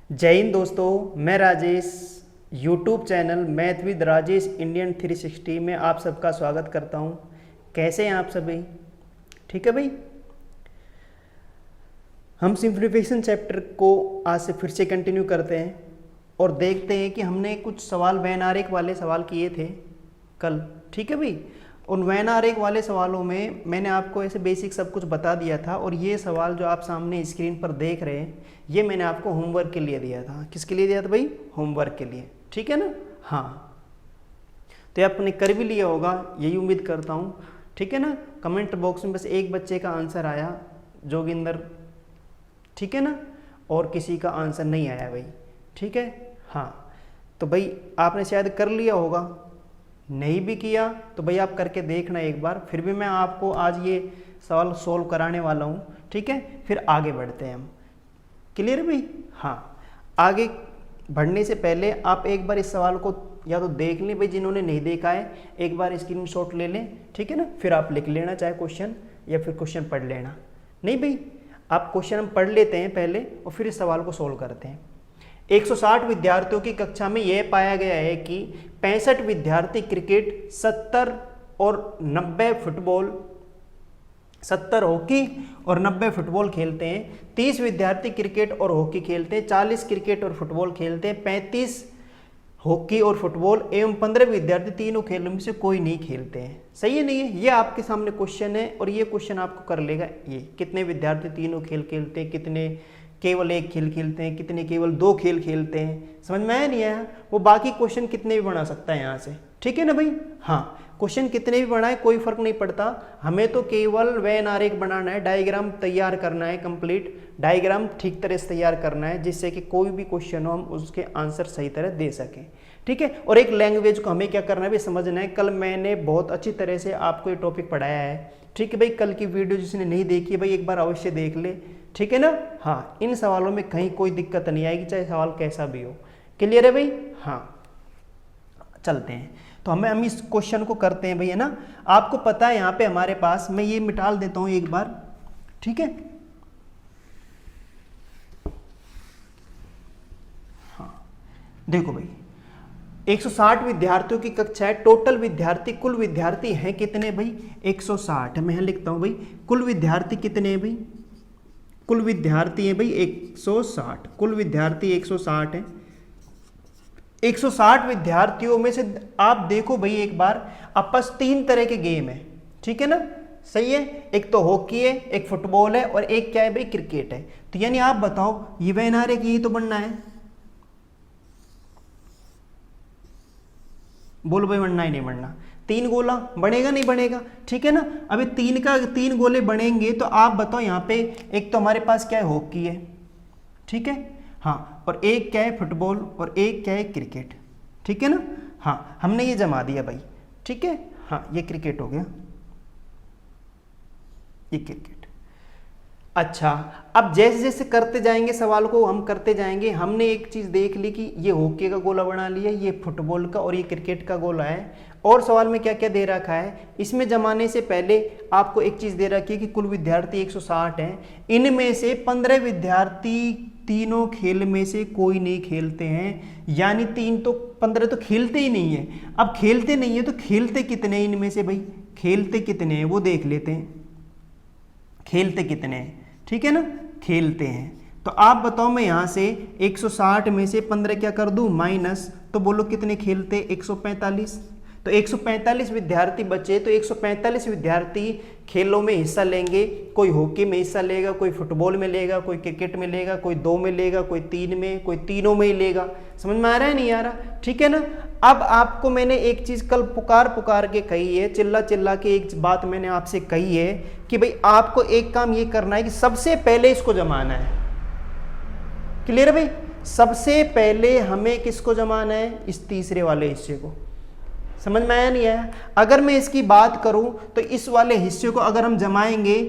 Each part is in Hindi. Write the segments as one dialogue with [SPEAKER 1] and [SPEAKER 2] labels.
[SPEAKER 1] जय हिंद दोस्तों, मैं Rajesh YouTube channel math with Rajesh Indian 360 में आप सबका स्वागत करता हूं। कैसे हैं आप सभी? ठीक है भाई। हम सिंप्लीफिकेशन चैप्टर को आज से फिर से कंटिन्यू करते हैं और देखते हैं कि हमने कुछ सवाल वैन आरेख वाले सवाल किए थे कल। ठीक है भाई। उन वैन आरेख वाले सवालों में मैंने आपको ऐसे बेसिक सब कुछ बता दिया था और ये सवाल जो आप सामने स्क्रीन पर देख रहे हैं ये मैंने आपको होमवर्क के लिए दिया था। किसके लिए दिया था भाई? होमवर्क के लिए। ठीक है ना? हाँ, तो आपने कर भी लिया होगा, यही उम्मीद करता हूँ। ठीक है ना? कमेंट बॉक्स में बस एक बच्चे का आंसर आया, जोगिंदर। ठीक है ना? और किसी का आंसर नहीं आया भाई। ठीक है? हाँ, तो भाई आपने शायद कर लिया होगा, नहीं भी किया तो भाई आप करके देखना एक बार। फिर भी मैं आपको आज ये सवाल सोल्व कराने वाला हूँ। ठीक है? फिर आगे बढ़ते हैं हम। क्लियर है भाई? हाँ, आगे बढ़ने से पहले आप एक बार इस सवाल को या तो देख लें भाई, जिन्होंने नहीं देखा है एक बार स्क्रीनशॉट ले लें। ठीक है ना? फिर आप लिख लेना चाहे क्वेश्चन या फिर क्वेश्चन पढ़ लेना। नहीं भाई, आप क्वेश्चन हम पढ़ लेते हैं पहले और फिर इस सवाल को सोल्व करते हैं। 160 विद्यार्थियों की कक्षा में यह पाया गया है कि 65 विद्यार्थी क्रिकेट, 70 और 90 फुटबॉल, 70 हॉकी और 90 फुटबॉल खेलते हैं। 30 विद्यार्थी क्रिकेट और हॉकी खेलते हैं, 40 क्रिकेट और फुटबॉल खेलते हैं, 35 हॉकी और फुटबॉल एवं 15 विद्यार्थी तीनों खेलों में से कोई नहीं खेलते हैं। सही है नहीं है? ये आपके सामने क्वेश्चन है और ये क्वेश्चन आपको कर लेगा ये, कितने विद्यार्थी तीनों खेल खेलते हैं, कितने केवल एक खेल खेलते हैं, कितने केवल 2 खेल खेलते हैं। समझ में आया नहीं आया? वो बाकी क्वेश्चन कितने भी बना सकता है यहाँ से। ठीक है ना भाई? हाँ, क्वेश्चन कितने भी बनाए कोई फर्क नहीं पड़ता, हमें तो केवल वैन आरेख बनाना है, डायग्राम तैयार करना है, कंप्लीट डायग्राम ठीक तरह से तैयार करना है, जिससे कि कोई भी क्वेश्चन हो हम उसके आंसर सही तरह दे सकें। ठीक है? और एक लैंग्वेज को हमें क्या करना है भी समझना है। कल मैंने बहुत अच्छी तरह से आपको ये टॉपिक पढ़ाया है। ठीक है भाई? कल की वीडियो जिसने नहीं देखी भाई एक बार अवश्य देख ले। ठीक है ना? हाँ, इन सवालों में कहीं कोई दिक्कत नहीं आएगी, चाहे सवाल कैसा भी हो। क्लियर है भाई? हाँ, चलते हैं। तो हम इस क्वेश्चन को करते हैं भाई, है ना? आपको पता है यहाँ पे हमारे पास, मैं ये मिटाल देता हूँ एक बार। ठीक है? हाँ, देखो भाई 160 विद्यार्थियों की कक्षा है। टोटल विद्यार्थी, कुल विद्यार्थी हैं कितने भाई? 160। मैं लिखता हूँ भाई कुल विद्यार्थी कितने हैं भाई? कुल विद्यार्थी है भाई 160। कुल विद्यार्थी 160 है। 160 विद्यार्थियों में से आप देखो भाई एक बार, आपस 3 तरह के गेम है। ठीक है ना? सही है? एक तो हॉकी है, एक फुटबॉल है और एक क्या है भाई? क्रिकेट है। तो यानी आप बताओ ये वैन आरेख यही तो बनना है। बोलो भाई बनना ही नहीं बनना? 3 गोला बनेगा नहीं बनेगा? ठीक है ना? अभी 3 गोले बनेंगे तो आप बताओ यहाँ पे एक तो हमारे पास क्या है? हॉकी है। ठीक है? हाँ, और एक क्या है? फुटबॉल और एक क्या है? क्रिकेट। ठीक है ना? हाँ, हमने ये जमा दिया भाई। ठीक है? हाँ, ये क्रिकेट हो गया, ये क्रिकेट। अच्छा, अब जैसे जैसे करते जाएंगे सवाल को हम करते जाएंगे। हमने एक चीज देख ली कि ये हॉकी का गोला बना लिया, ये फुटबॉल का और ये क्रिकेट का गोला है। और सवाल में क्या क्या दे रखा है? इसमें जमाने से पहले आपको एक चीज दे रखी है कि कुल विद्यार्थी 160 हैं, इनमें से 15 विद्यार्थी तीनों खेल में से कोई नहीं खेलते हैं। यानी 15 तो खेलते ही नहीं है। अब खेलते नहीं है तो खेलते कितने इनमें से भाई? खेलते कितने हैं वो देख लेते हैं। खेलते कितने हैं? ठीक है ना? खेलते हैं। तो आप बताओ, मैं यहां से 160 में से 15 क्या कर दूं? माइनस। तो बोलो कितने खेलते? 145। तो 145 विद्यार्थी बचे, तो 145 विद्यार्थी खेलों में हिस्सा लेंगे। कोई हॉकी में हिस्सा लेगा, कोई फुटबॉल में लेगा, कोई क्रिकेट में लेगा, कोई 2 में लेगा, कोई 3 में, कोई तीनों में ही लेगा। समझ में आ रहा है नहीं आ रहा? ठीक है ना? अब आपको मैंने एक चीज कल पुकार के कही है, चिल्ला चिल्ला के एक बात मैंने आपसे कही है कि भाई आपको एक काम ये करना है कि सबसे पहले इसको जमाना है। क्लियर है भाई? सबसे पहले हमें किसको जमाना है? इस तीसरे वाले हिस्से को। समझ में आया नहीं आया? अगर मैं इसकी बात करूं तो इस वाले हिस्से को अगर हम जमाएंगे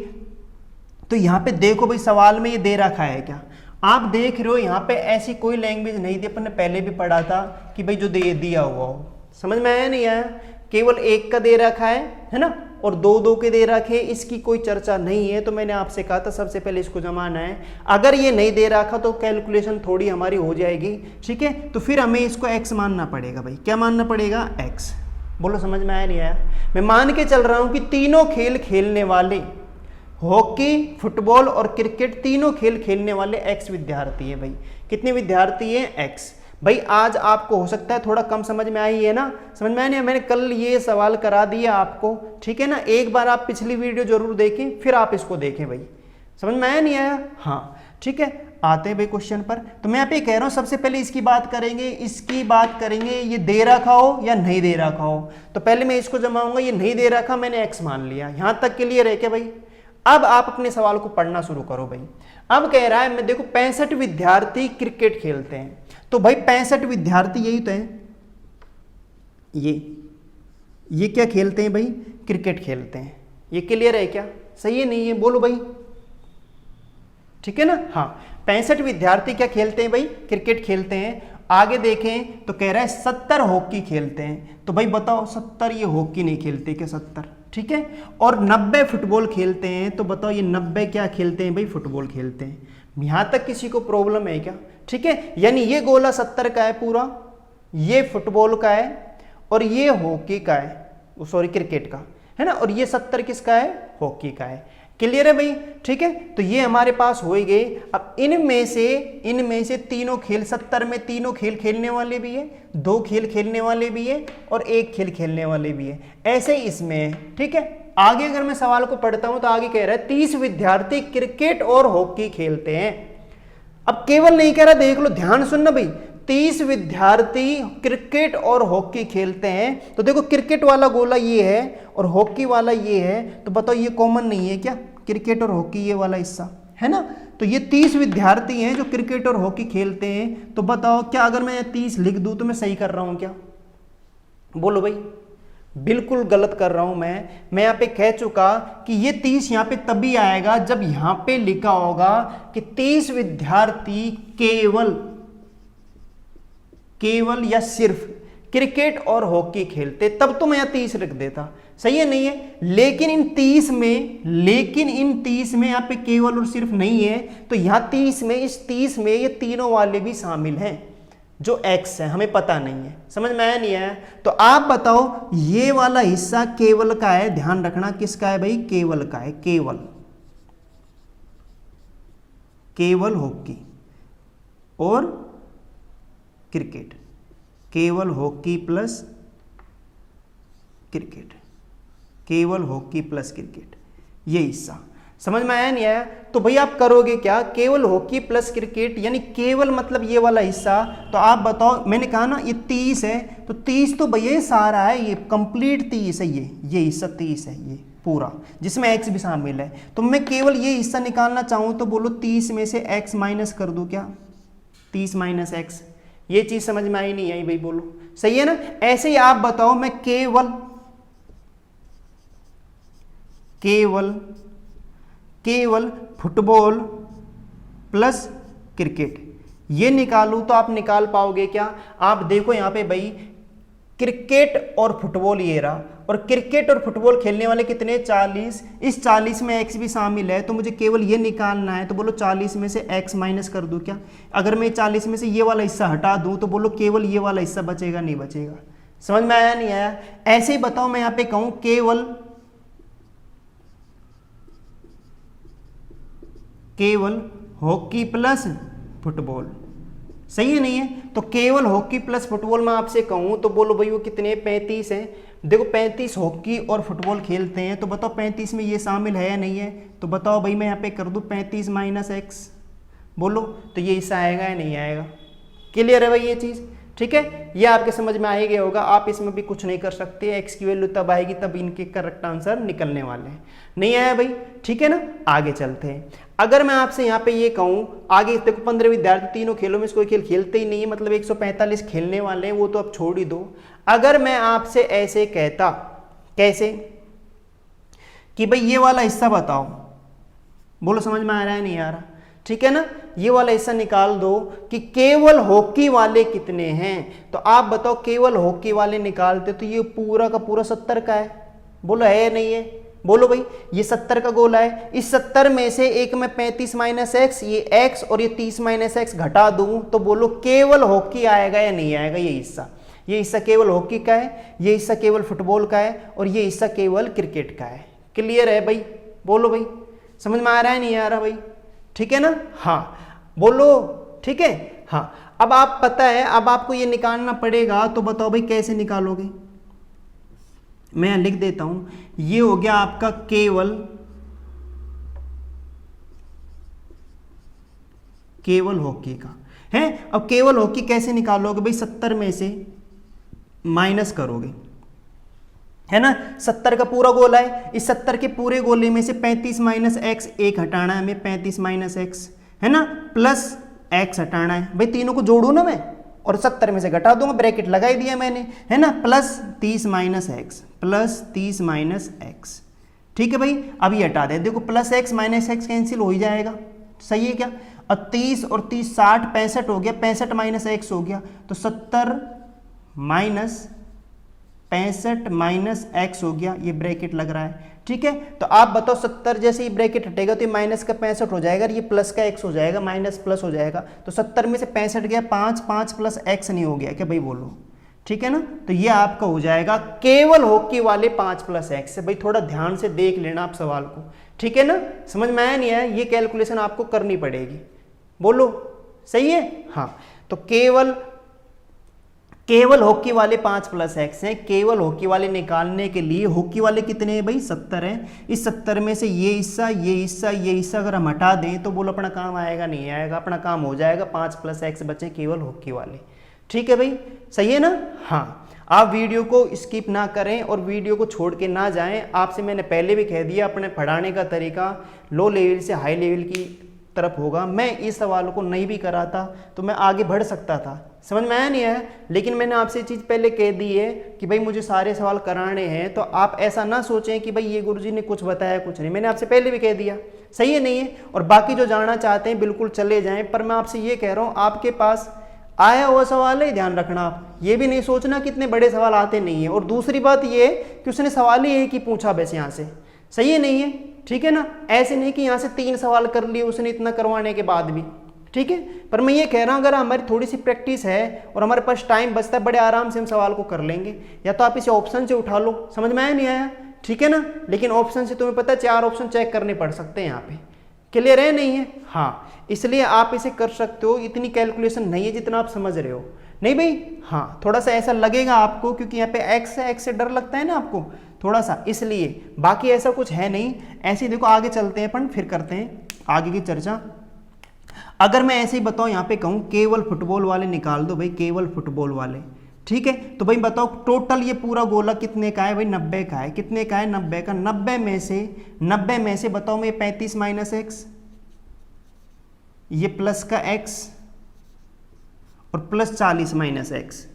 [SPEAKER 1] तो यहां पे देखो भाई सवाल में ये दे रखा है क्या? आप देख रहे हो यहाँ पे ऐसी कोई लैंग्वेज नहीं दी, अपन ने पहले भी पढ़ा था कि भाई जो दिया हुआ हो। समझ में आया नहीं आया? केवल एक का दे रखा है ना? और 2-2 के दे रखे, इसकी कोई चर्चा नहीं है। तो मैंने आपसे कहा था सबसे पहले इसको जमाना है। अगर ये नहीं दे रखा तो कैलकुलेशन थोड़ी हमारी हो जाएगी, ठीक है। तो फिर हमें इसको x मानना पड़ेगा भाई। क्या मानना पड़ेगा? x। बोलो समझ में आया नहीं आया? मैं मान के चल रहा हूं कि तीनों खेल खेलने वाले, हॉकी, फुटबॉल और क्रिकेट, तीनों खेल खेलने वाले x विद्यार्थी है भाई। कितने विद्यार्थी हैं? x। भाई आज आपको हो सकता है थोड़ा कम समझ में आई है ना, समझ में आया नहीं? मैंने कल ये सवाल करा दिया आपको, ठीक है ना। एक बार आप पिछली वीडियो जरूर देखें, फिर आप इसको देखें भाई। समझ में आया नहीं आया? हाँ ठीक है, आते हैं भाई क्वेश्चन पर। तो मैं यहाँ पे कह रहा हूँ सबसे पहले इसकी बात करेंगे, इसकी बात करेंगे। ये दे रखा हो या नहीं दे रखा हो, तो पहले मैं इसको जमाऊंगा। ये नहीं दे रखा, मैंने x मान लिया। यहां तक क्लियर है क्या भाई? अब आप अपने सवाल को पढ़ना शुरू करो भाई। अब कह रहा है, मैं देखो 65 विद्यार्थी क्रिकेट खेलते हैं। तो भाई 65 विद्यार्थी यही तो है, ये क्या खेलते हैं भाई? क्रिकेट खेलते हैं। ये क्लियर है क्या? सही है नहीं है? बोलो भाई, ठीक है ना। हाँ 65 विद्यार्थी क्या खेलते हैं भाई? क्रिकेट खेलते हैं। आगे देखें तो कह रहा है 70 हॉकी खेलते हैं। तो भाई बताओ 70 ये हॉकी नहीं खेलते क्या? 70 ठीक है। और 90 फुटबॉल खेलते हैं। तो बताओ ये 90 क्या खेलते हैं भाई? फुटबॉल खेलते हैं। यहां तक किसी को प्रॉब्लम है क्या? ठीक है, यानी ये गोला 70 का है पूरा, ये फुटबॉल का है और ये हॉकी का है, सॉरी क्रिकेट का है ना, और ये 70 किसका है? हॉकी का है। क्लियर है भाई? ठीक है, तो ये हमारे पास हो ही गए। अब इनमें से तीनों खेल, 70 में तीनों खेल खेलने वाले भी है, 2 खेल खेलने वाले भी है और 1 खेल खेलने वाले भी है। ऐसे ही इसमें है, ठीक है। आगे अगर मैं सवाल को पढ़ता हूं तो आगे कह रहा है 30 विद्यार्थी क्रिकेट और हॉकी खेलते हैं। अब केवल नहीं कह रहा, देख लो, ध्यान सुनना भाई। 30 विद्यार्थी क्रिकेट और हॉकी खेलते हैं। तो देखो क्रिकेट वाला गोला ये है और हॉकी वाला ये है। तो बताओ ये कॉमन नहीं है क्या? क्रिकेट और हॉकी ये वाला हिस्सा है ना। तो ये 30 विद्यार्थी हैं जो क्रिकेट और हॉकी खेलते हैं। तो बताओ क्या अगर मैं 30 लिख दूं तो मैं सही कर रहा हूं क्या? बोलो भाई। बिल्कुल गलत कर रहा हूं मैं यहां पे कह चुका कि ये 30 यहां पे तभी आएगा जब यहां पे लिखा होगा कि 30 विद्यार्थी केवल या सिर्फ क्रिकेट और हॉकी खेलते, तब तो मैं यहां 30 रख देता। सही है नहीं है? लेकिन इन 30 में यहां पे केवल और सिर्फ नहीं है। तो यहां 30 में, इस 30 में ये तीनों वाले भी शामिल हैं जो x है, हमें पता नहीं है। समझ में आया नहीं आया? तो आप बताओ ये वाला हिस्सा केवल का है, ध्यान रखना किसका है भाई? केवल का है। केवल हॉकी और क्रिकेट, केवल हॉकी प्लस क्रिकेट, केवल हॉकी प्लस क्रिकेट, ये हिस्सा। समझ में आया नहीं आया? तो भाई आप करोगे क्या? केवल हॉकी प्लस क्रिकेट, यानी केवल मतलब ये वाला हिस्सा। तो आप बताओ, मैंने कहा ना ये 30 है, तो 30 तो भैया सारा है, ये कंप्लीट 30 है, ये हिस्सा 30 है, ये पूरा जिसमें x भी शामिल है। तो मैं केवल ये हिस्सा निकालना चाहूं तो बोलो 30 में से x माइनस कर दूं क्या? 30 माइनस एक्स। ये चीज समझ में आई नहीं आई भाई? बोलो सही है ना। ऐसे ही आप बताओ, मैं केवल फुटबॉल प्लस क्रिकेट ये निकालूं तो आप निकाल पाओगे क्या? आप देखो यहां पे भाई, क्रिकेट और फुटबॉल ये रहा, और क्रिकेट और फुटबॉल खेलने वाले कितने? 40। इस 40 में x भी शामिल है, तो मुझे केवल ये निकालना है। तो बोलो 40 में से x माइनस कर दूं क्या? अगर मैं 40 में से ये वाला हिस्सा हटा दूं तो बोलो केवल ये वाला हिस्सा बचेगा, नहीं बचेगा? समझ में आया नहीं आया? ऐसे ही बताओ, मैं यहां पे कहूं केवल हॉकी प्लस फुटबॉल, सही है नहीं है? तो केवल हॉकी प्लस फुटबॉल में आपसे कहूं तो बोलो भाई वो कितने? 35 हैं। देखो 35 हॉकी और फुटबॉल खेलते हैं। तो बताओ 35 में ये शामिल है या नहीं है? तो बताओ भाई, मैं यहाँ पे कर दूं 35 माइनस एक्स, बोलो तो ये हिस्सा आएगा या नहीं आएगा? क्लियर है भाई ये चीज़? ठीक है, ये आपके समझ में आ ही गया होगा। आप इसमें भी कुछ नहीं कर सकते, एक्स की वैल्यू तब आएगी तब इनके करेक्ट आंसर निकलने वाले हैं। नहीं आया भाई? ठीक है ना, आगे चलते हैं। अगर मैं आपसे यहाँ पे ये कहूँ, आगे देखो 15 विद्यार्थी तीनों खेलों में से कोई खेल खेलते ही नहीं है, मतलब 145 खेलने वाले हैं, वो तो अब छोड़ ही दो। अगर मैं आपसे ऐसे कहता, कैसे कि भाई ये वाला हिस्सा बताओ, बोलो समझ में आ रहा है नहीं आ रहा? ठीक है ना, ये वाला हिस्सा निकाल दो कि केवल हॉकी वाले कितने हैं। तो आप बताओ केवल हॉकी वाले निकालते तो ये पूरा का पूरा 70 का है, बोलो है या नहीं है? बोलो भाई, ये 70 का गोला है, इस 70 में से एक में 35 माइनस एक्स, ये एक्स और ये 30 माइनस एक्स घटा दूं तो बोलो केवल हॉकी आएगा या नहीं आएगा? ये हिस्सा केवल हॉकी का है, ये हिस्सा केवल फुटबॉल का है और ये हिस्सा केवल क्रिकेट का है। क्लियर है भाई? बोलो भाई, समझ में आ रहा है नहीं आ रहा भाई? ठीक है ना? हाँ बोलो, ठीक है। हाँ अब आप पता है, अब आपको ये निकालना पड़ेगा, तो बताओ भाई कैसे निकालोगे? मैं यहां लिख देता हूं, ये हो गया आपका केवल हॉकी का है। अब केवल हॉकी कैसे निकालोगे भाई? 70 में से माइनस करोगे, है ना? 70 का पूरा गोला है, इस 70 के पूरे गोले में से 35 माइनस एक्स एक हटाना है हमें, 35 माइनस एक्स, है ना, प्लस एक्स हटाना है भाई। तीनों को जोड़ू ना मैं और 70 में से घटा दूंगा, ब्रैकेट लगा ही दिया मैंने, है ना, plus 30 minus x, plus 30 minus x. ठीक है भाई, अब ये हटा दे, देखो plus x minus x cancel हो ही जाएगा, सही है क्या? और 30 और 30 60 65 हो गया, 65 माइनस एक्स हो गया, तो 70 माइनस 65 माइनस एक्स हो गया, ये ब्रैकेट लग रहा है। ठीक है, तो आप बताओ 70 जैसे ये ब्रैकेट हटेगा तो ये माइनस का 65 हो जाएगा, ये प्लस का एक्स हो जाएगा, माइनस प्लस हो जाएगा, तो 70 में से 65 गया, 5 5 प्लस एक्स नहीं हो गया क्या भाई? बोलो, ठीक है ना? तो ये आपका हो जाएगा केवल हॉकी वाले 5 प्लस एक्स से। भाई थोड़ा ध्यान से देख लेना आप सवाल को, ठीक है ना? समझ में आया नहीं आया? ये कैलकुलेशन आपको करनी पड़ेगी, बोलो सही है? हाँ, तो केवल हॉकी वाले 5 प्लस एक्स हैं। केवल हॉकी वाले निकालने के लिए, हॉकी वाले कितने हैं भाई? 70 हैं। इस 70 में से ये हिस्सा ये हिस्सा ये हिस्सा अगर हम हटा दें तो बोलो अपना काम आएगा नहीं आएगा? अपना काम हो जाएगा, 5 प्लस एक्स बचे केवल हॉकी वाले। ठीक है भाई, सही है ना? हाँ, आप वीडियो को स्किप ना करें और वीडियो को छोड़ के ना जाएं। आपसे मैंने पहले भी कह दिया, अपने पढ़ाने का तरीका लो लेवल से हाई लेवल की तरफ होगा। मैं इस सवाल को नहीं भी कराता तो मैं आगे बढ़ सकता था, समझ में आया नहीं आया? लेकिन मैंने आपसे ये चीज़ पहले कह दी है कि भाई मुझे सारे सवाल कराने हैं, तो आप ऐसा ना सोचें कि भाई ये गुरुजी ने कुछ बताया कुछ नहीं। मैंने आपसे पहले भी कह दिया, सही है नहीं है? और बाकी जो जानना चाहते हैं बिल्कुल चले जाएं, पर मैं आपसे ये कह रहा हूँ आपके पास आया हुआ सवाल है, ध्यान रखना। आप ये भी नहीं सोचना कि इतने बड़े सवाल आते नहीं है। और दूसरी बात ये कि उसने सवाल ही एक ही पूछा बस यहाँ से, सही है नहीं है? ठीक है ना? ऐसे नहीं कि यहाँ से 3 सवाल कर लिए उसने इतना करवाने के बाद भी, ठीक है? पर मैं ये कह रहा हूँ अगर हमारी थोड़ी सी प्रैक्टिस है और हमारे पास टाइम बचता है, बड़े आराम से हम सवाल को कर लेंगे। या तो आप इसे ऑप्शन से उठा लो, समझ में आया नहीं आया? ठीक है ना? लेकिन ऑप्शन से तुम्हें पता है 4 ऑप्शन चेक करने पड़ सकते हैं यहाँ पे, क्लियर है नहीं है? हाँ, इसलिए आप इसे कर सकते हो। इतनी कैलकुलेशन नहीं है जितना आप समझ रहे हो, नहीं भाई? हाँ, थोड़ा सा ऐसा लगेगा आपको क्योंकि यहाँ पे एक्स है, एक्स से डर लगता है ना आपको थोड़ा सा, इसलिए। बाकी ऐसा कुछ है नहीं। ऐसे ही देखो, आगे चलते हैं अपन, फिर करते हैं आगे की चर्चा। अगर मैं ऐसे ही बताऊं, यहाँ पे कहूँ केवल फुटबॉल वाले निकाल दो भाई, केवल फुटबॉल वाले, ठीक है? तो भाई बताओ टोटल ये पूरा गोला कितने का है भाई? 90 का है। कितने का है? 90 का। 90 में से बताओ मैं 35 माइनस एक्स, ये प्लस का एक्स और प्लस 40 माइनस एक्स,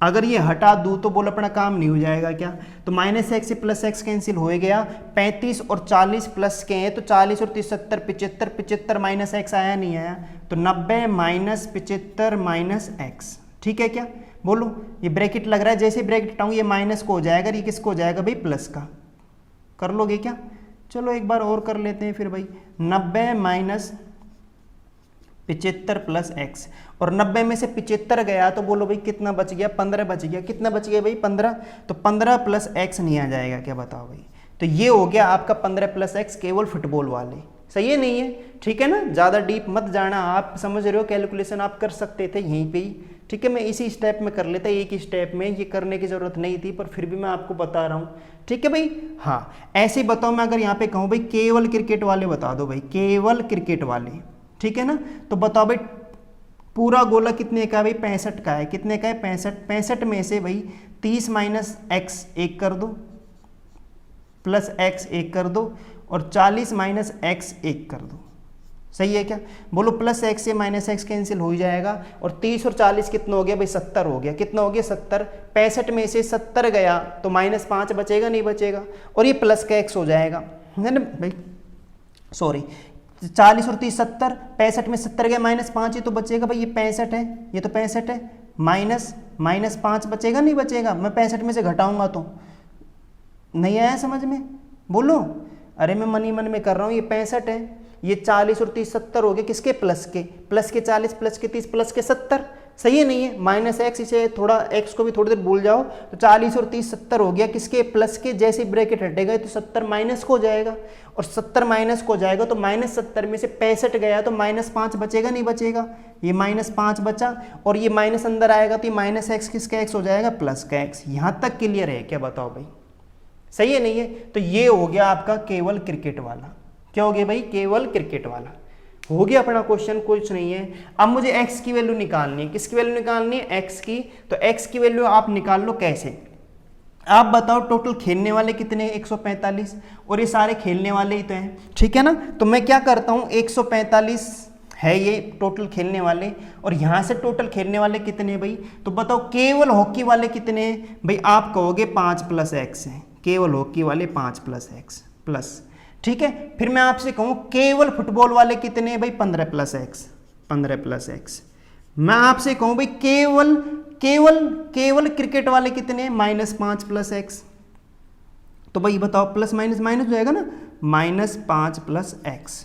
[SPEAKER 1] अगर ये हटा दूं तो बोल अपना काम नहीं हो जाएगा क्या? तो माइनस एक्स से प्लस एक्स कैंसिल हो गया। 35 और 40 प्लस के हैं तो 40 और 30 70 75, 75 माइनस एक्स आया नहीं आया? तो 90 माइनस 75 माइनस एक्स, ठीक है क्या? बोलो, ये ब्रैकेट लग रहा है, जैसे ब्रैकेट हटाऊंगा ये माइनस को हो जाएगा, ये किसको हो जाएगा भाई? प्लस का। कर लोगे क्या? चलो एक बार और कर लेते हैं फिर भाई। 90 माइनस 75 प्लस एक्स, और 90 में से 75 गया तो बोलो भाई कितना बच गया? 15 बच गया। कितना बच गया भाई? 15। तो 15 प्लस एक्स नहीं आ जाएगा क्या? बताओ भाई। तो ये हो गया आपका 15 प्लस एक्स केवल फुटबॉल वाले, सही है नहीं है? ठीक है ना? ज़्यादा डीप मत जाना, आप समझ रहे हो? कैलकुलेशन आप कर सकते थे यहीं पे ही, ठीक है? मैं इसी स्टेप में कर लेता, एक ही स्टेप में, ये करने की ज़रूरत नहीं थी, पर फिर भी मैं आपको बता रहा हूँ, ठीक है भाई? हाँ, ऐसे ही बताओ। मैं अगर यहाँ पे कहूँ भाई केवल क्रिकेट वाले बता दो भाई, केवल क्रिकेट वाले, ठीक है ना? तो बताओ भाई पूरा गोला कितने का है भाई? 65 का है। कितने का है? 65। 65 में से भाई 30 माइनस एक्स एक कर दो, प्लस एक्स एक कर दो, और 40 माइनस एक्स एक कर दो, सही है क्या? बोलो प्लस एक्स से माइनस एक्स कैंसिल हो ही जाएगा। और 30 और 40 कितना हो गया भाई? 70 हो गया। कितना हो गया? 70। 65 में से 70 गया तो माइनस 5 बचेगा, नहीं बचेगा? और ये प्लस का एक्स हो जाएगा, है ना भाई? सॉरी, 40 और 30 70, 65 में 70 गया, माइनस 5 ये तो बचेगा भाई, ये 65 है, ये तो 65 है, माइनस 5 बचेगा, नहीं बचेगा? मैं 65 में से घटाऊंगा तो नहीं आया समझ में? बोलो। अरे मैं मन ही मन में कर रहा हूँ, ये 65 है, ये 40 और 30 70 हो गए, किसके? प्लस के। प्लस के 40 प्लस के 30 प्लस के 70, सही है नहीं है? माइनस एक्स, इसे थोड़ा एक्स को भी थोड़ी देर भूल जाओ, तो 40 और 30 70 हो गया, किसके? प्लस के। जैसे ब्रैकेट हटेगा तो 70 माइनस को हो जाएगा, और 70 माइनस को हो जाएगा तो -70 में से 65 गया तो -5 बचेगा, नहीं बचेगा? ये -5 बचा, और ये माइनस अंदर आएगा तो ये माइनस एक्स किसका एक्स हो जाएगा? प्लस का एक्स। यहाँ तक क्लियर है क्या? बताओ भाई, सही है नहीं है? तो ये हो गया आपका केवल क्रिकेट वाला। क्या हो गया भाई? केवल क्रिकेट वाला हो गया अपना क्वेश्चन, कुछ नहीं है। अब मुझे x की वैल्यू निकालनी है। किसकी वैल्यू निकालनी है? x की। तो x की वैल्यू आप निकाल लो। कैसे? आप बताओ टोटल खेलने वाले कितने? 145, और ये सारे खेलने वाले ही तो हैं, ठीक है ना? तो मैं क्या करता हूँ, 145 है ये टोटल खेलने वाले, और यहाँ से टोटल खेलने वाले कितने हैं भाई? तो बताओ केवल हॉकी वाले कितने हैं भाई? आप कहोगे 5 + x है, केवल हॉकी वाले 5 + x प्लस, ठीक है। फिर मैं आपसे कहूँ केवल फुटबॉल वाले कितने हैं भाई? 15 + x, 15 + x। मैं आपसे कहूँ भाई केवल केवल केवल क्रिकेट वाले कितने हैं? -5 + x। तो भाई बताओ, प्लस माइनस माइनस हो जाएगा ना, -5 + x,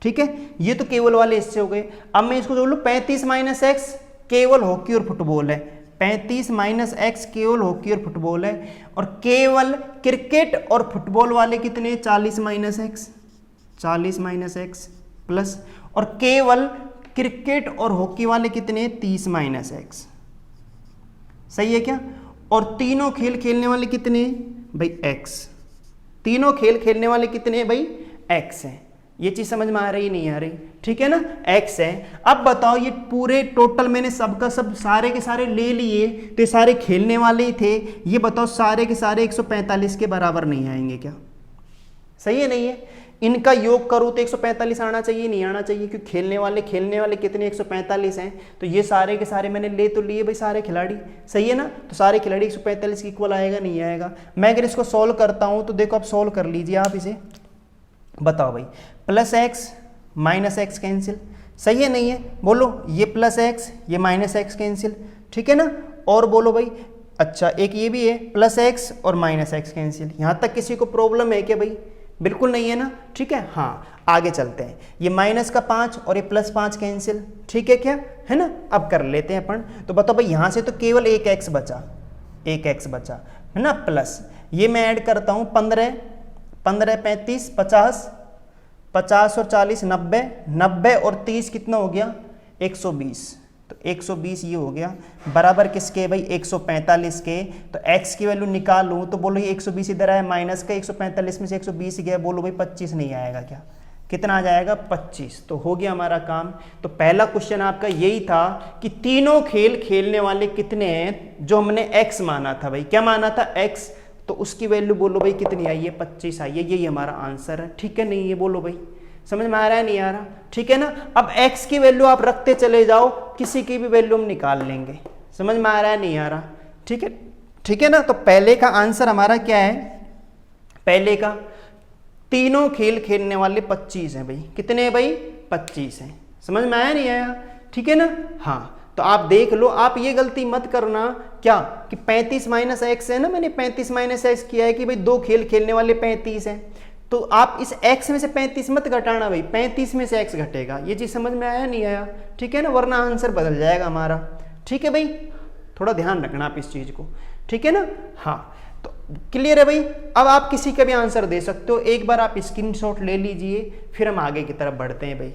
[SPEAKER 1] ठीक है। ये तो केवल वाले इससे हो गए। अब मैं इसको जोड़ लूँ, 35 - x केवल हॉकी और फुटबॉल है, 35 - x केवल हॉकी और फुटबॉल है, और केवल क्रिकेट और फुटबॉल वाले कितने? 40 - x, 40 - x प्लस, और केवल क्रिकेट और हॉकी वाले कितने? 30 - x, सही है क्या? और तीनों खेल खेलने वाले कितने भाई? x। तीनों खेल खेलने वाले कितने भाई? x है। ये चीज समझ में आ रही नहीं आ रही? ठीक है ना, x है। अब बताओ ये पूरे टोटल मैंने सबका सब सारे के सारे ले लिए, तो ये सारे खेलने वाले ही थे। ये बताओ सारे के सारे 145 के बराबर नहीं आएंगे क्या? सही है नहीं है? इनका योग करूँ तो 145 आना चाहिए, नहीं आना चाहिए? क्योंकि खेलने वाले कितने? 145 हैं। तो ये सारे के सारे मैंने ले तो लिए भाई, सारे खिलाड़ी, सही है ना? तो सारे खिलाड़ी 145 के इक्वल आएगा, नहीं आएगा? मैं अगर इसको सॉल्व करता हूँ तो देखो, आप सॉल्व कर लीजिए आप इसे। बताओ भाई, +x -x कैंसिल, सही है नहीं है? बोलो, ये +x ये -x कैंसिल, ठीक है ना? और बोलो भाई, अच्छा एक ये भी है, +x और -x कैंसिल। यहाँ तक किसी को प्रॉब्लम है क्या भाई? बिल्कुल नहीं है ना, ठीक है। हाँ, आगे चलते हैं। ये -5 और ये +5 कैंसिल, ठीक है क्या? है ना? अब कर लेते हैं अपन। तो बताओ भाई, यहाँ से तो केवल एक x बचा, एक x बचा, है ना? प्लस ये मैं ऐड करता हूँ, 15 35 50 50 और 40 90 90 और 30 कितना हो गया? 120। तो 120 ये हो गया, बराबर किसके भाई? 145 के। तो x की वैल्यू निकालूं तो बोलो ये 120 इधर आया माइनस का, 145 में से 120 गया, बोलो भाई 25 नहीं आएगा क्या? कितना आ जाएगा? 25। तो हो गया हमारा काम। तो पहला क्वेश्चन आपका यही था कि तीनों खेल खेलने वाले कितने हैं, जो हमने x माना था भाई। क्या माना था? x। तो उसकी वैल्यू बोलो भाई कितनी आई है? 25 आई है। यही हमारा आंसर है, ठीक है नहीं है? बोलो भाई, समझ में आ रहा है नहीं आ रहा? ठीक है ना? अब x की वैल्यू आप रखते चले जाओ, किसी की भी वैल्यू हम निकाल लेंगे। समझ में आ रहा है नहीं आ रहा? ठीक है, ठीक है ना? तो पहले का आंसर हमारा क्या है? पहले का तीनों खेल खेलने वाले 25 हैं भाई। कितने हैं भाई? 25 हैं। समझ में आया नहीं आया? ठीक है ना? हाँ, तो आप देख लो, आप ये गलती मत करना क्या कि 35 - x है ना, मैंने 35 - x किया है कि भाई दो खेल खेलने वाले 35 हैं। तो आप इस x में से 35 मत घटाना भाई, 35 में से x घटेगा। ये चीज समझ में आया नहीं आया? ठीक है ना? वरना आंसर बदल जाएगा हमारा। ठीक है भाई, थोड़ा ध्यान रखना आप इस चीज को, ठीक है ना? हाँ, तो क्लियर है भाई? अब आप किसी का भी आंसर दे सकते हो। एक बार आप स्क्रीनशॉट ले लीजिए, फिर हम आगे की तरफ बढ़ते हैं भाई।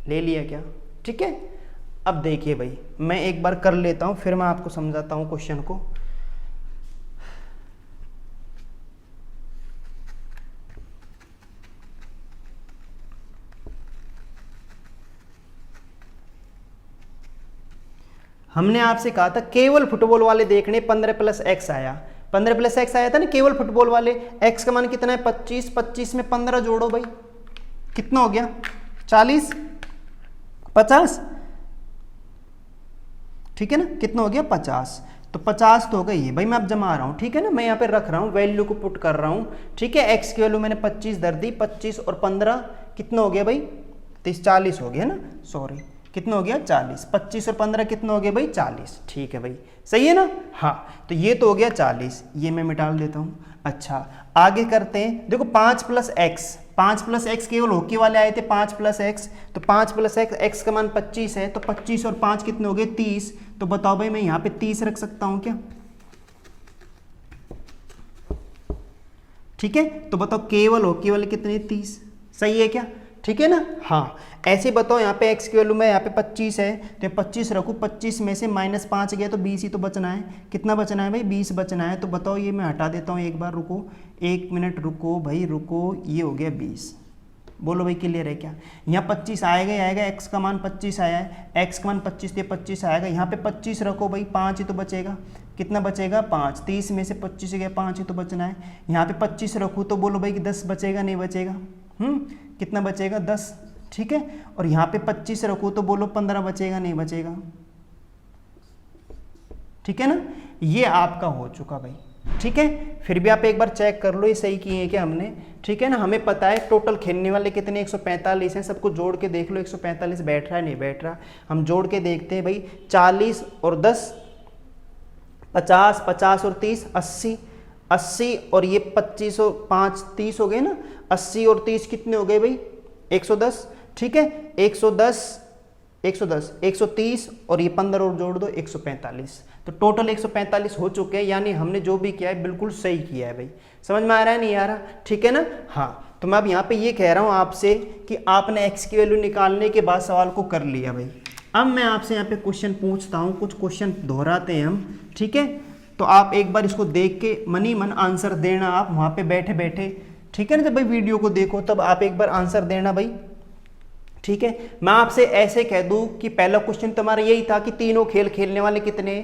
[SPEAKER 1] ले लिया क्या? ठीक है। अब देखिए भाई, मैं एक बार कर लेता हूं, फिर मैं आपको समझाता हूं क्वेश्चन को। हमने आपसे कहा था केवल फुटबॉल वाले देखने, 15 + x आया, 15 + x आया था ना केवल फुटबॉल वाले। x का मान कितना है? 25। 25 में 15 जोड़ो भाई, कितना हो गया? 40 50, ठीक है ना? कितना हो गया? 50। तो 50 तो हो गई है भाई, मैं अब जमा रहा हूं, ठीक है ना? मैं यहाँ पे रख रहा हूं, वैल्यू को पुट कर रहा हूं, ठीक है? x की वैल्यू मैंने 25 धर दी, 25 और 15 कितना हो गया भाई? 30 40 हो गया ना, सॉरी कितना हो गया 40, 25 और 15 कितना हो गया भाई 40, ठीक है भाई सही है ना। हाँ तो ये तो हो गया 40, ये मैं मिटा देता हूँ। अच्छा आगे करते हैं, देखो 5 प्लस एक्स, 5 प्लस एक्स केवल होके वाले आए थे, 5 प्लस एक्स, तो 5 प्लस एक्स, एक्स का मान 25 है, तो 25 और 5 कितने हो गए 30, तो बताओ भाई मैं यहाँ पे 30 रख सकता हूँ क्या? ठीक है, तो बताओ केवल होके वाले कितने 30, सही है क्या? ठीक है ना। हाँ ऐसे बताओ यहाँ पे x की वैल्यू में यहाँ पे 25 है, तो 25 रखूँ, 25 में से -5 गया तो 20 ही तो बचना है, कितना बचना है भाई 20 बचना है। तो बताओ ये मैं हटा देता हूँ एक बार, रुको 1 मिनट रुको भाई रुको, ये हो गया 20, बोलो भाई क्लियर है क्या? यहाँ 25 आएगा ही आएगा, x का मान 25 आया है, x का मान 25 थे 25 आएगा, यहाँ पे 25 रखो भाई 5 ही तो बचेगा, कितना बचेगा 5, 30 में से 25 गया 5 ही तो बचना है, यहाँ पे 25 रखूँ तो बोलो भाई कि 10 बचेगा नहीं बचेगा, कितना बचेगा 10, ठीक है। और यहाँ पे 25 रखो तो बोलो 15 बचेगा नहीं बचेगा, ठीक है ना। ये आपका हो चुका भाई, ठीक है। फिर भी आप एक बार चेक कर लो ये सही किए हैं क्या हमने, ठीक है ना। हमें पता है टोटल खेलने वाले कितने 145 हैं, सबको जोड़ के देख लो 145 बैठ रहा है नहीं बैठ रहा, हम जोड़ के देखते हैं भाई 40 और 10 50, 50 और 30 80, 80 और ये 25 और 5 30 हो गए ना, 80 और 30 कितने हो गए भाई 110, ठीक है। 110 110 130 और ये 15 और जोड़ दो 145, तो टोटल 145 हो चुके हैं, यानी हमने जो भी किया है बिल्कुल सही किया है भाई। समझ में आ रहा है नहीं आ रहा, ठीक है ना। हाँ तो मैं अब यहाँ पे ये कह रहा हूँ आपसे कि आपने x की वैल्यू निकालने के बाद सवाल को कर लिया भाई। अब मैं आपसे यहाँ पे क्वेश्चन पूछता हूँ, कुछ क्वेश्चन दोहराते हैं हम, ठीक है। तो आप एक बार इसको देख के मन ही मन आंसर देना, आप वहाँ पे बैठे बैठे, ठीक है ना। जब भाई वीडियो को देखो तब आप एक बार आंसर देना भाई, ठीक है। मैं आपसे ऐसे कह दूं कि पहला क्वेश्चन तुम्हारा यही था कि तीनों खेल खेलने वाले कितने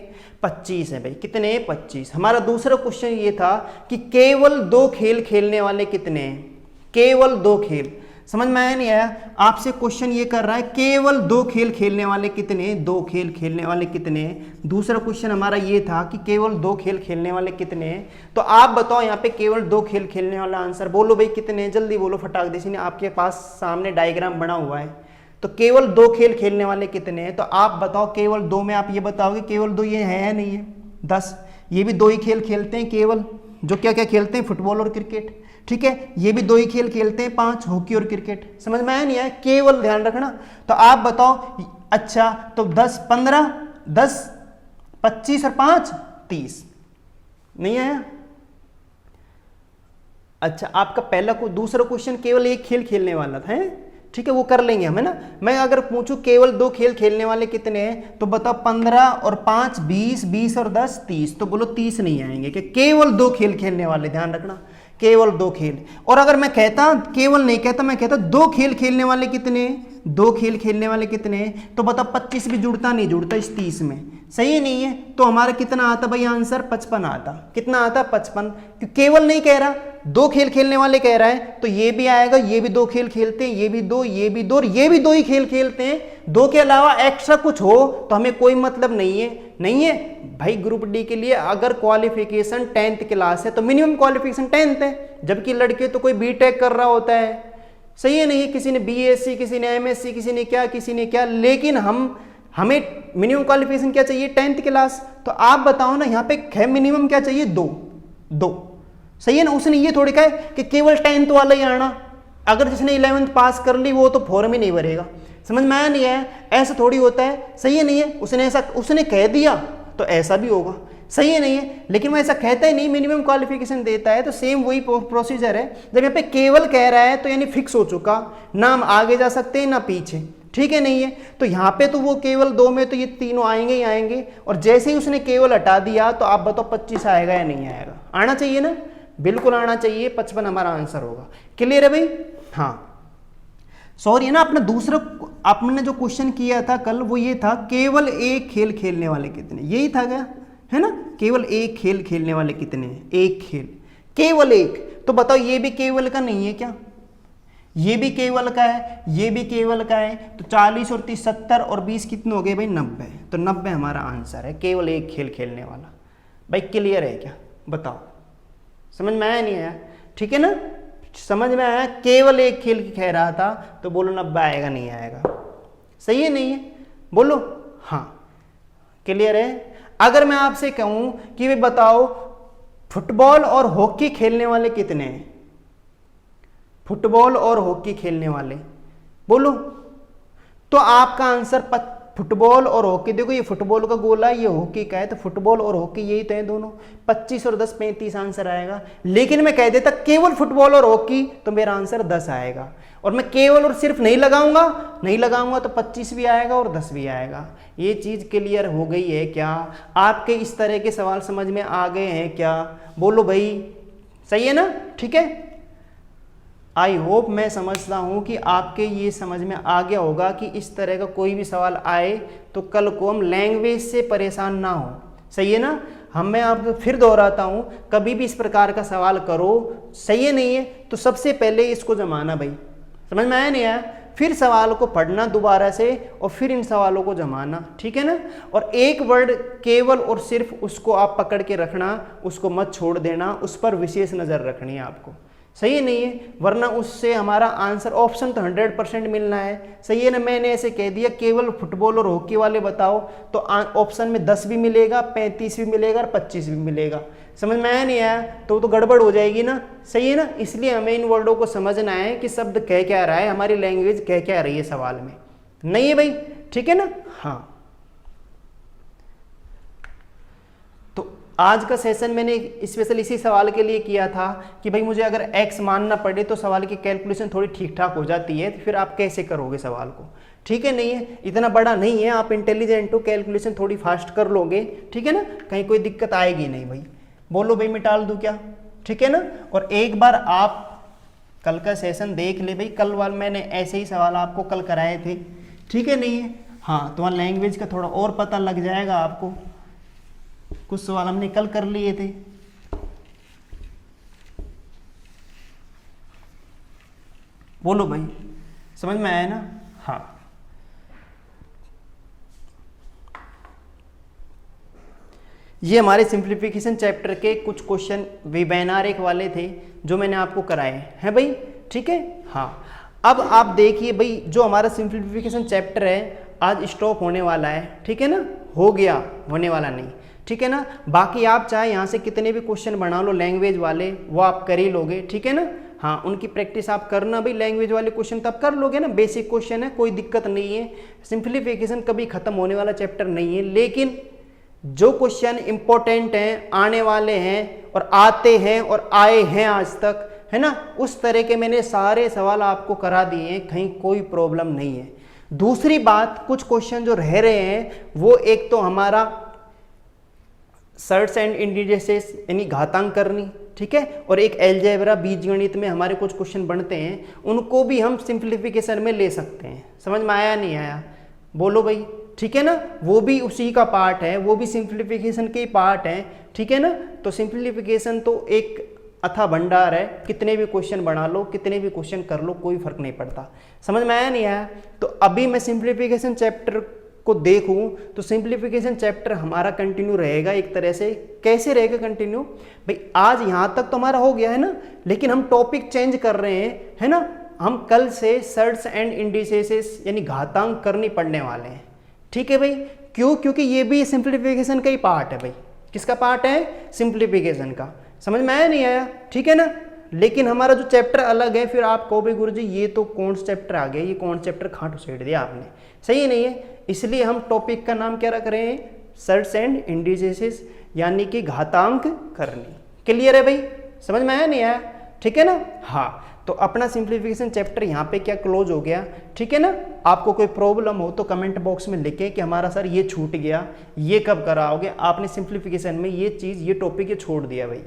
[SPEAKER 1] 25 हैं भाई, कितने 25। हमारा दूसरा क्वेश्चन ये था कि केवल 2 खेल खेलने वाले कितने हैं, केवल 2 खेल। समझ में आया नहीं आया? आपसे क्वेश्चन ये कर रहा है केवल 2 खेल खेलने वाले कितने, 2 खेल खेलने वाले कितने। दूसरा क्वेश्चन हमारा ये था कि केवल 2 खेल खेलने वाले कितने हैं। तो आप बताओ यहाँ पे केवल 2 खेल खेलने वाला आंसर बोलो भाई कितने, जल्दी बोलो फटाक देसी ने, आपके पास सामने डायग्राम बना हुआ है। तो केवल 2 खेल खेलने वाले कितने हैं, तो आप बताओ केवल 2 में आप ये बताओगे केवल 2 ये है या नहीं है 10, ये भी 2 ही खेल खेलते हैं केवल, जो क्या क्या खेलते हैं फुटबॉल और क्रिकेट, ठीक है। ये भी 2 ही खेल खेलते हैं 5, हॉकी और क्रिकेट। समझ में आया नहीं आया, केवल ध्यान रखना। तो आप बताओ, अच्छा तो 10 15 10 25 और 5 30, नहीं आया। अच्छा आपका पहला को दूसरा क्वेश्चन केवल 1 खेल खेलने वाला था, ठीक है, वो कर लेंगे हम, है ना। मैं अगर पूछूं केवल 2 खेल खेलने वाले कितने हैं, तो बताओ 15 और 5 20, 20 और 10 30, तो बोलो 30 नहीं आएंगे कि केवल 2 खेल खेलने वाले, ध्यान रखना केवल 2 खेल। और अगर मैं कहता केवल नहीं कहता, मैं कहता 2 खेल खेलने वाले कितने, 2 खेल खेलने वाले कितने, तो बताओ 25 भी जुड़ता नहीं जुड़ता इस 30 में, सही है नहीं है। तो हमारा कितना आता भाई आंसर 55 आता, कितना आता 55, केवल नहीं कह रहा 2 खेल खेलने वाले कह रहा है, तो ये भी आएगा, ये भी 2 खेल खेलते हैं, ये भी 2 ये भी 2 और ये भी 2 ही खेल खेलते हैं। 2 के अलावा एक्स्ट्रा कुछ हो तो हमें कोई मतलब नहीं है, नहीं है भाई। ग्रुप डी के लिए अगर क्वालिफिकेशन 10th क्लास है तो मिनिमम क्वालिफिकेशन 10th है, जबकि लड़के तो कोई बीटेक कर रहा होता है, सही है नहीं है, किसी ने बीएससी, किसी ने एमएससी, किसी ने क्या, लेकिन हमें मिनिमम क्वालिफिकेशन क्या चाहिए 10th क्लास। तो आप बताओ ना यहाँ पे मिनिमम क्या चाहिए 2, सही है ना। उसने ये थोड़ी कहा है कि केवल 10th वाला ही आना, अगर जिसने 11th पास कर ली वो तो फॉर्म ही नहीं भरेगा। समझ में आया नहीं है, ऐसा थोड़ी होता है, सही है नहीं है। उसने कह दिया तो ऐसा भी होगा, सही है नहीं है, लेकिन वो ऐसा कहता ही नहीं, मिनिमम क्वालिफिकेशन देता है। तो सेम वही प्रोसीजर है, जब यहाँ पे केवल कह रहा है तो यानी फिक्स हो चुका, ना हम आगे जा सकते हैं ना पीछे, ठीक है नहीं है। तो यहाँ पे तो वो केवल 2 में तो ये तीनों आएंगे ही आएंगे, और जैसे ही उसने केवल हटा दिया तो आप बताओ 25 आएगा या नहीं आएगा, आना चाहिए ना, बिल्कुल आना चाहिए, 55 हमारा आंसर होगा। क्लियर है भाई। हाँ सॉरी ना, अपना दूसरा आपने जो क्वेश्चन किया था कल वो ये था केवल 1 खेल खेलने वाले कितने, यही था क्या, है ना। केवल 1 खेल खेलने वाले कितने हैं, 1 खेल, केवल 1। तो बताओ ये भी केवल का नहीं है क्या, ये भी केवल का है, ये भी केवल का है। तो 40 और 30 70 और 20 कितने हो गए भाई 90, तो 90 हमारा आंसर है, केवल 1 खेल खेलने वाला। भाई क्लियर है क्या, बताओ, समझ में आया नहीं आया, ठीक है ना। समझ में आया? केवल एक खेल की कह रहा था तो बोलो 90 आएगा नहीं आएगा। सही है नहीं है? बोलो हाँ। क्लियर है? अगर मैं आपसे कहूं कि वे बताओ फुटबॉल और हॉकी खेलने वाले कितने हैं? फुटबॉल और हॉकी खेलने वाले बोलो, तो आपका आंसर फुटबॉल और हॉकी, देखो ये फुटबॉल का गोला है, ये हॉकी का है, तो फुटबॉल और हॉकी यही तो है दोनों, 25 और 10 35 आंसर आएगा। लेकिन मैं कह देता केवल फुटबॉल और हॉकी तो मेरा आंसर 10 आएगा, और मैं केवल और सिर्फ नहीं लगाऊंगा तो 25 भी आएगा और 10 भी आएगा। ये चीज क्लियर हो गई है क्या? आपके इस तरह के सवाल समझ में आ गए हैं क्या? बोलो भाई, सही है ना? ठीक है, आई होप, मैं समझता हूं कि आपके ये समझ में आ गया होगा कि इस तरह का कोई भी सवाल आए तो कल को हम लैंग्वेज से परेशान ना हो। सही है ना? मैं आपको फिर दोहराता हूं, कभी भी इस प्रकार का सवाल करो, सही है नहीं है, तो सबसे पहले इसको जमाना भाई। समझ में आया नहीं आया? फिर सवाल को पढ़ना दोबारा से और फिर इन सवालों को जमाना, ठीक है ना? और एक वर्ड केवल और सिर्फ उसको आप पकड़ के रखना, उसको मत छोड़ देना, उस पर विशेष नज़र रखनी है आपको। सही है नहीं है? वरना उससे हमारा आंसर ऑप्शन तो 100% मिलना है। सही है ना? मैंने ऐसे कह दिया केवल फुटबॉल और हॉकी वाले बताओ तो ऑप्शन में 10 भी मिलेगा, 35 भी मिलेगा और 25 भी मिलेगा। समझ में आया नहीं आया? तो गड़बड़ हो जाएगी ना। सही है ना? इसलिए हमें इन वर्डों को समझना है कि शब्द कह क्या रहा है, हमारी लैंग्वेज कह क्या रही है सवाल में। नहीं है भाई? ठीक है ना? हाँ, आज का सेशन मैंने स्पेशल इसी सवाल के लिए किया था कि भाई मुझे अगर x मानना पड़े तो सवाल की कैलकुलेशन थोड़ी ठीक ठाक हो जाती है, तो फिर आप कैसे करोगे सवाल को। ठीक है नहीं है? इतना बड़ा नहीं है, आप इंटेलिजेंट हो, कैलकुलेशन थोड़ी फास्ट कर लोगे, ठीक है ना? कहीं कोई दिक्कत आएगी नहीं भाई। बोलो भाई, मैं टाल दूँ क्या? ठीक है ना? और एक बार आप कल का सेशन देख ले भाई, कल वाल मैंने ऐसे ही सवाल आपको कल कराए थे, ठीक है नहीं है? हाँ, तो वहाँ लैंग्वेज का थोड़ा और पता लग जाएगा आपको। कुछ सवाल हमने कल कर लिए थे। बोलो भाई, समझ में आया ना? हाँ, ये हमारे सिंप्लीफिकेशन चैप्टर के कुछ क्वेश्चन वेबिनार वाले थे जो मैंने आपको कराए हैं भाई। ठीक है? हाँ, अब आप देखिए भाई, जो हमारा सिंप्लीफिकेशन चैप्टर है आज स्टॉप होने वाला है। ठीक है ना? हो गया, होने वाला नहीं। ठीक है ना? बाकी आप चाहे यहाँ से कितने भी क्वेश्चन बना लो लैंग्वेज वाले, वो आप कर ही लोगे। ठीक है ना? हाँ, उनकी प्रैक्टिस आप करना भाई, लैंग्वेज वाले क्वेश्चन तब कर लोगे ना, बेसिक क्वेश्चन है, कोई दिक्कत नहीं है। सिंप्लीफिकेशन कभी खत्म होने वाला चैप्टर नहीं है, लेकिन जो क्वेश्चन इंपॉर्टेंट हैं, आने वाले हैं और आते हैं और आए हैं आज तक, है ना, उस तरह के मैंने सारे सवाल आपको करा दिए हैं, कहीं कोई प्रॉब्लम नहीं है। दूसरी बात, कुछ क्वेश्चन जो रह रहे हैं वो एक तो हमारा सर्ट्स एंड इंडिसेस यानी घातांक करनी, ठीक है, और एक अलजेब्रा बीजगणित में हमारे कुछ क्वेश्चन बनते हैं, उनको भी हम सिंप्लीफिकेशन में ले सकते हैं। समझ में आया नहीं आया? बोलो भाई। ठीक है ना? वो भी उसी का पार्ट है, वो भी सिंप्लीफिकेशन के ही पार्ट है। ठीक है ना? तो सिंप्लीफिकेशन तो एक अथा भंडार है, कितने भी क्वेश्चन बना लो, कितने भी क्वेश्चन कर लो, कोई फर्क नहीं पड़ता। समझ में आया नहीं आया? तो अभी मैं सिंप्लीफिकेशन चैप्टर को देखूं तो सिंप्लीफिकेशन चैप्टर हमारा कंटिन्यू रहेगा एक तरह से। कैसे रहेगा कंटिन्यू भाई? आज यहां तक तो हमारा हो गया है ना, लेकिन हम टॉपिक चेंज कर रहे हैं, है ना? हम कल से सर्ट्स एंड इंडिसेस यानी घातांक करनी पढ़ने वाले हैं। ठीक है भाई? क्यों? क्योंकि ये भी सिंप्लीफिकेशन का ही पार्ट है भाई। किसका पार्ट है? सिंप्लीफिकेशन का। समझ में आया नहीं आया? ठीक है ना? लेकिन हमारा जो चैप्टर अलग है, फिर आप कहो भाई गुरुजी ये तो कौन सा चैप्टर आ गया, ये कौन चैप्टर खाट उसेड़ दिया आपने, सही नहीं है? इसलिए हम टॉपिक का नाम क्या रख रहे हैं? सर्ट्स एंड इंडिसेस यानी कि घातांक करनी। क्लियर है भाई? समझ में आया नहीं आया? ठीक है ना? हाँ, तो अपना सिंप्लीफिकेशन चैप्टर यहाँ पे क्या क्लोज हो गया। ठीक है ना? आपको कोई प्रॉब्लम हो तो कमेंट बॉक्स में लिखे कि हमारा सर ये छूट गया, ये कब कराओगे, आपने सिंप्लीफिकेशन में ये चीज़, ये टॉपिक ये छोड़ दिया भाई,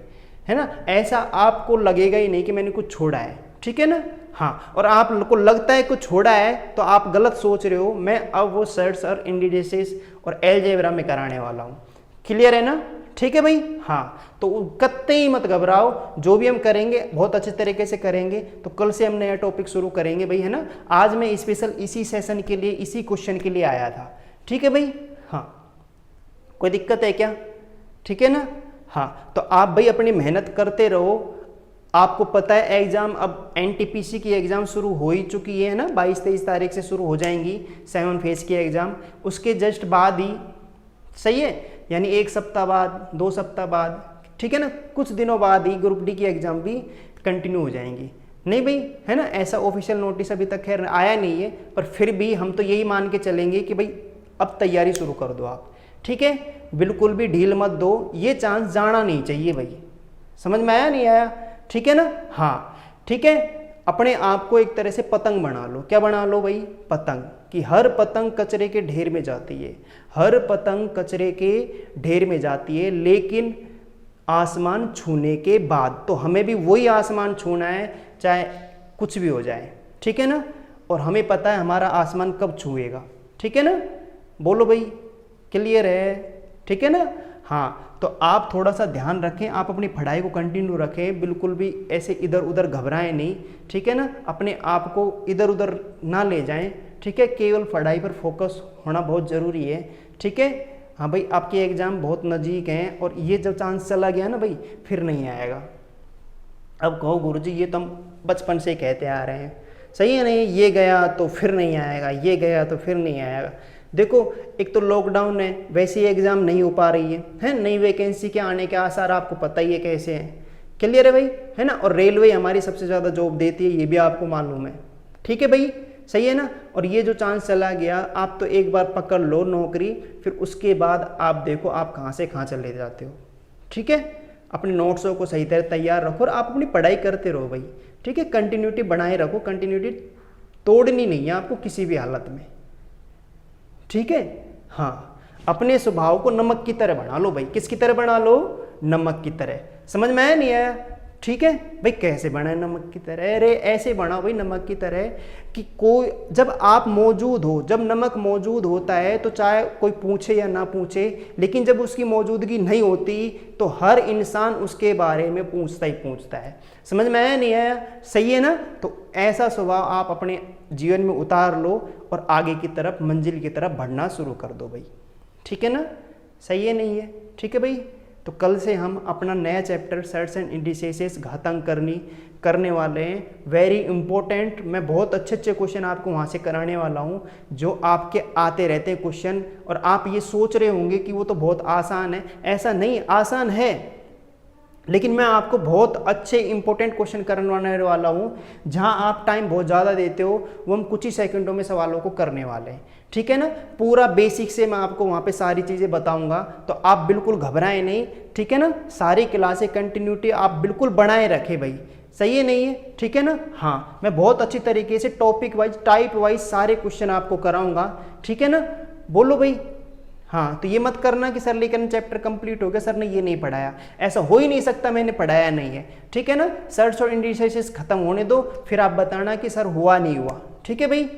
[SPEAKER 1] है ना? ऐसा आपको लगेगा ही नहीं कि मैंने कुछ छोड़ा है। ठीक है ना? हाँ, और आपको लगता है कुछ छोड़ा है तो आप गलत सोच रहे हो। मैं अब वो सर्ट्स और इंडिसेस और अलजेब्रा में कराने वाला हूँ। क्लियर है ना? ठीक है भाई? हाँ, तो कतई ही मत घबराओ, जो भी हम करेंगे बहुत अच्छे तरीके से करेंगे। तो कल से हम नया टॉपिक शुरू करेंगे भाई, है ना? आज मैं स्पेशल इसी सेशन के लिए, इसी क्वेश्चन के लिए आया था। ठीक है भाई? हाँ, कोई दिक्कत है क्या? ठीक है ना? हाँ, तो आप भाई अपनी मेहनत करते रहो, आपको पता है एग्ज़ाम, अब एनटीपीसी की एग्ज़ाम शुरू हो ही चुकी है ना, 22-23 तारीख से शुरू हो जाएंगी 7 फेज़ की एग्ज़ाम, उसके जस्ट बाद ही, सही है, यानी 1 सप्ताह बाद, 2 सप्ताह बाद, ठीक है ना, कुछ दिनों बाद ही ग्रुप डी की एग्ज़ाम भी कंटिन्यू हो जाएंगी। नहीं भाई, है ना, ऐसा ऑफिशियल नोटिस अभी तक खैर आया नहीं है, पर फिर भी हम तो यही मान के चलेंगे कि भाई अब तैयारी शुरू कर दो आप, ठीक है, बिल्कुल भी ढील मत दो, ये चांस जाना नहीं चाहिए भाई। समझ में आया नहीं आया? ठीक है ना? हाँ ठीक है, अपने आप को एक तरह से पतंग बना लो। क्या बना लो भाई? पतंग। कि हर पतंग कचरे के ढेर में जाती है, हर पतंग कचरे के ढेर में जाती है, लेकिन आसमान छूने के बाद तो हमें भी वही आसमान छूना है, चाहे कुछ भी हो जाए, ठीक है ना। और हमें पता है हमारा आसमान कब छूएगा, ठीक है ना। बोलो भाई, क्लियर है? ठीक है ना। हाँ, तो आप थोड़ा सा ध्यान रखें, आप अपनी पढ़ाई को कंटिन्यू रखें, बिल्कुल भी ऐसे इधर उधर घबराएं नहीं, ठीक है ना। अपने आप को इधर उधर ना ले जाएं, ठीक है, केवल पढ़ाई पर फोकस होना बहुत ज़रूरी है, ठीक है। हाँ भाई, आपके एग्ज़ाम बहुत नज़दीक हैं और ये जब चांस चला गया ना भाई, फिर नहीं आएगा। अब कहो गुरुजी ये तो हम बचपन से कहते आ रहे हैं, सही है नहीं, ये गया तो फिर नहीं आएगा, ये गया तो फिर नहीं आएगा। देखो, एक तो लॉकडाउन है, वैसे ही एग्ज़ाम नहीं हो पा रही है, नई वैकेंसी के आने के आसार आपको पता ही है कैसे हैं, क्लियर है भाई, है ना। और रेलवे हमारी सबसे ज़्यादा जॉब देती है, ये भी आपको मालूम है, ठीक है भाई, सही है ना। और ये जो चांस चला गया, आप तो एक बार पकड़ लो नौकरी, फिर उसके बाद आप देखो आप कहाँ से कहाँ चले जाते हो, ठीक है। अपने नोट्सों को सही तरह तैयार रखो और आप अपनी पढ़ाई करते रहो भाई, ठीक है। कंटिन्यूटी बनाए रखो, कंटिन्यूटी तोड़नी नहीं है आपको किसी भी हालत में, ठीक है। हाँ, अपने स्वभाव को नमक की तरह बना लो भाई। किसकी तरह बना लो? नमक की तरह। समझ में आया नहीं आया? ठीक है भाई, कैसे बनाए नमक की तरह? अरे ऐसे बनाओ भाई नमक की तरह कि कोई, जब आप मौजूद हो, जब नमक मौजूद होता है तो चाहे कोई पूछे या ना पूछे, लेकिन जब उसकी मौजूदगी नहीं होती तो हर इंसान उसके बारे में पूछता ही पूछता है। समझ में आया नहीं आया? सही है ना। तो ऐसा स्वभाव आप अपने जीवन में उतार लो और आगे की तरफ, मंजिल की तरफ बढ़ना शुरू कर दो भाई, ठीक है ना। सही है नहीं है? ठीक है भाई। तो कल से हम अपना नया चैप्टर सर्ट्स एंड इंडिसेस घातांक करने वाले हैं। वेरी इंपॉर्टेंट, मैं बहुत अच्छे अच्छे क्वेश्चन आपको वहाँ से कराने वाला हूँ जो आपके आते रहते हैं क्वेश्चन। और आप ये सोच रहे होंगे कि वो तो बहुत आसान है, ऐसा नहीं, आसान है, लेकिन मैं आपको बहुत अच्छे इंपॉर्टेंट क्वेश्चन करवाने वाला हूँ। जहाँ आप टाइम बहुत ज़्यादा देते हो, वो हम कुछ ही सेकंडों में सवालों को करने वाले हैं, ठीक है ना। पूरा बेसिक से मैं आपको वहाँ पे सारी चीज़ें बताऊँगा, तो आप बिल्कुल घबराएं नहीं, ठीक है ना। सारी क्लासें कंटिन्यूटी आप बिल्कुल बनाए रखें भाई, सही है नहीं है? ठीक है ना। हाँ, मैं बहुत अच्छी तरीके से टॉपिक वाइज, टाइप वाइज सारे क्वेश्चन आपको कराऊँगा, ठीक है ना। बोलो भाई। हाँ, तो ये मत करना कि सर लेकिन चैप्टर कंप्लीट हो गया, सर ने ये नहीं पढ़ाया, ऐसा हो ही नहीं सकता, मैंने पढ़ाया नहीं है, ठीक है ना। सर्ट्स और इंडिसेस खत्म होने दो, फिर आप बताना कि सर हुआ नहीं हुआ, ठीक है भाई।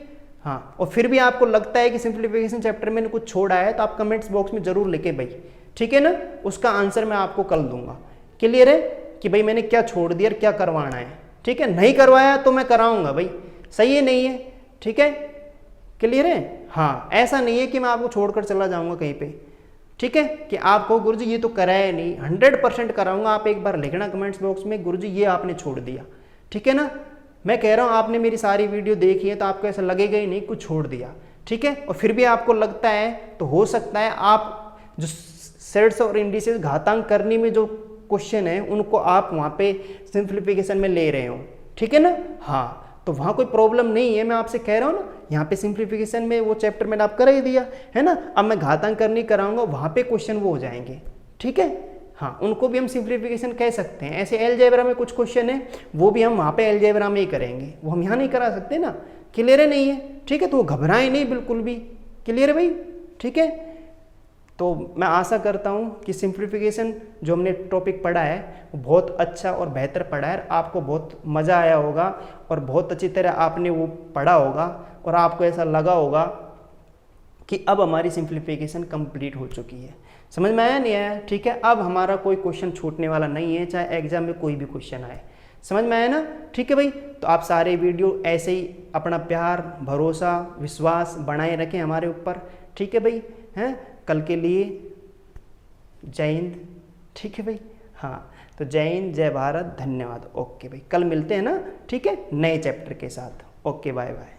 [SPEAKER 1] हाँ, और फिर भी आपको लगता है कि सिंप्लीफिकेशन चैप्टर मैंने कुछ छोड़ा है, तो आप कमेंट्स बॉक्स में जरूर लिखे भाई, ठीक है ना। उसका आंसर मैं आपको कल दूंगा। क्लियर है कि भाई मैंने क्या छोड़ दिया और क्या करवाना है, ठीक है। नहीं करवाया तो मैं कराऊंगा भाई, सही है नहीं है? ठीक है, क्लियर है। हाँ, ऐसा नहीं है कि मैं आपको छोड़कर चला जाऊंगा कहीं पे, ठीक है, कि आप कहो गुरुजी ये तो कराया नहीं, 100% कराऊंगा। आप एक बार लिखना कमेंट्स बॉक्स में गुरुजी ये आपने छोड़ दिया, ठीक है ना। मैं कह रहा हूँ आपने मेरी सारी वीडियो देखी है तो आपको ऐसा लगेगा ही नहीं कुछ छोड़ दिया, ठीक है। और फिर भी आपको लगता है तो हो सकता है आप जो सेट्स और इंडिसेस घातांक करने में जो क्वेश्चन है उनको आप वहाँ पे सिंप्लीफिकेशन में ले रहे हो, ठीक है ना। हाँ, तो वहाँ कोई प्रॉब्लम नहीं है, मैं आपसे कह रहा हूँ ना। यहाँ पे सिंप्लीफिकेशन में वो चैप्टर मैंने आप करा ही दिया है ना, अब मैं घातांक करनी कराऊंगा, वहाँ पे क्वेश्चन वो हो जाएंगे, ठीक है। हाँ, उनको भी हम सिंप्लीफिकेशन कह सकते हैं। ऐसे अलजेब्रा में कुछ क्वेश्चन है, वो भी हम वहाँ पे अलजेब्रा में ही करेंगे, वो हम यहाँ नहीं करा सकते ना। क्लियर है नहीं है? ठीक है, तो वो घबराएं नहीं बिल्कुल भी। क्लियर है भाई? ठीक है। तो मैं आशा करता हूँ कि सिंप्लीफिकेशन जो हमने टॉपिक पढ़ा है वो बहुत अच्छा और बेहतर पढ़ा है, आपको बहुत मज़ा आया होगा और बहुत अच्छी तरह आपने वो पढ़ा होगा और आपको ऐसा लगा होगा कि अब हमारी सिंप्लीफिकेशन कंप्लीट हो चुकी है। समझ में आया नहीं आया? ठीक है, अब हमारा कोई क्वेश्चन छूटने वाला नहीं है, चाहे एग्जाम में कोई भी क्वेश्चन आए। समझ में आया ना? ठीक है भाई। तो आप सारे वीडियो ऐसे ही अपना प्यार, भरोसा, विश्वास बनाए रखें हमारे ऊपर, ठीक है भाई। हैं, कल के लिए जय हिंद, ठीक है भाई। हाँ, तो जय हिंद, जय भारत, धन्यवाद। ओके भाई, कल मिलते हैं ना, ठीक है, नए चैप्टर के साथ। Okay, bye bye.